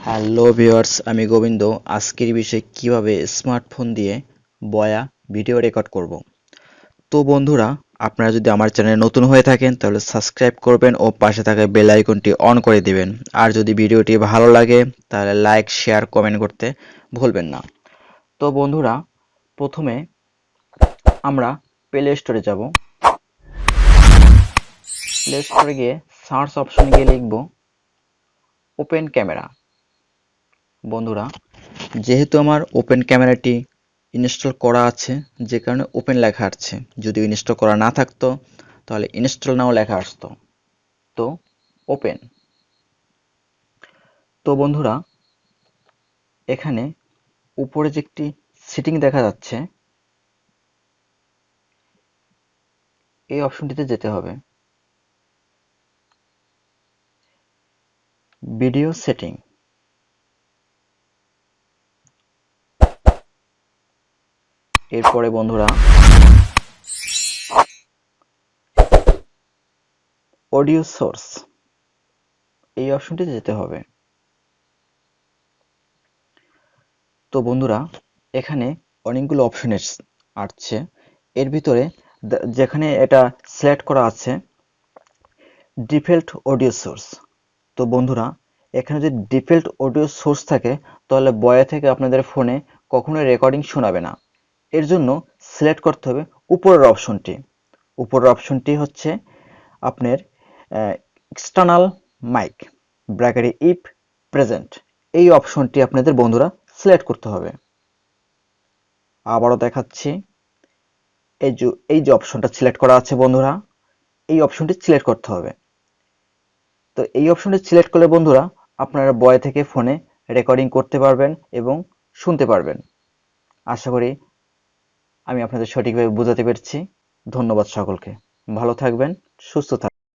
Hello viewers, আমি গোবিন্দ। আজকের বিষয় কিভাবে স্মার্টফোন দিয়ে বয়া ভিডিও রেকর্ড করব। তো বন্ধুরা, আপনারা যদি আমার চ্যানেলে নতুন হয়ে থাকেন তাহলে সাবস্ক্রাইব করবেন ও পাশে থাকা বেল আইকনটি অন করে দিবেন। আর যদি ভিডিওটি ভালো লাগে তাহলে লাইক, শেয়ার, কমেন্ট করতে ভুলবেন না। তো বন্ধুরা, প্রথমে আমরা প্লে স্টোরে যাব। প্লে স্টোরে গিয়ে সার্চ অপশনে গিয়ে লিখব ওপেন ক্যামেরা। বন্ধুরা, যেহেতু আমার ওপেন ক্যামেরাটি ইনস্টল করা আছে, যে কারণে ওপেন লেখা আসছে। যদি ইনস্টল করা না থাকতো তাহলে ইনস্টল নাও লেখা আসতো। তো ওপেন। তো বন্ধুরা, এখানে উপরে যে একটি সেটিং দেখা যাচ্ছে, এই অপশনটিতে যেতে হবে। Video setting. এরপরে বন্ধুরা অডিও সোর্স, এই অপশনটিতে যেতে হবে। তো বন্ধুরা, এখানে অনেকগুলো অপশন আসছে। এর ভিতরে যেখানে এটা সিলেক্ট করা আছে ডিফল্ট অডিও সোর্স। তো বন্ধুরা, এখানে যদি ডিফল্ট অডিও সোর্স থাকে তাহলে বয়া থেকে আপনাদের ফোনে কখনোই রেকর্ডিং শোনাবে না। এর জন্য সিলেক্ট করতে হবে উপরের অপশনটি। উপরের অপশনটি হচ্ছে আপনার এক্সটার্নাল মাইক ব্র্যাকেটে ইফ প্রেজেন্ট। এই অপশনটি আপনাদের বন্ধুরা সিলেক্ট করতে হবে। আবারও দেখাচ্ছি, এই যে অপশনটা সিলেক্ট করা আছে বন্ধুরা, এই অপশনটি সিলেক্ট করতে হবে। তো এই অপশনটি সিলেক্ট করলে বন্ধুরা আপনারা বয়া থেকে ফোনে রেকর্ডিং করতে পারবেন এবং শুনতে পারবেন। আশা করি আমি আপনাদের সঠিকভাবে বোঝাতে পেরেছি। ধন্যবাদ সকলকে। ভালো থাকবেন, সুস্থ থাকবেন।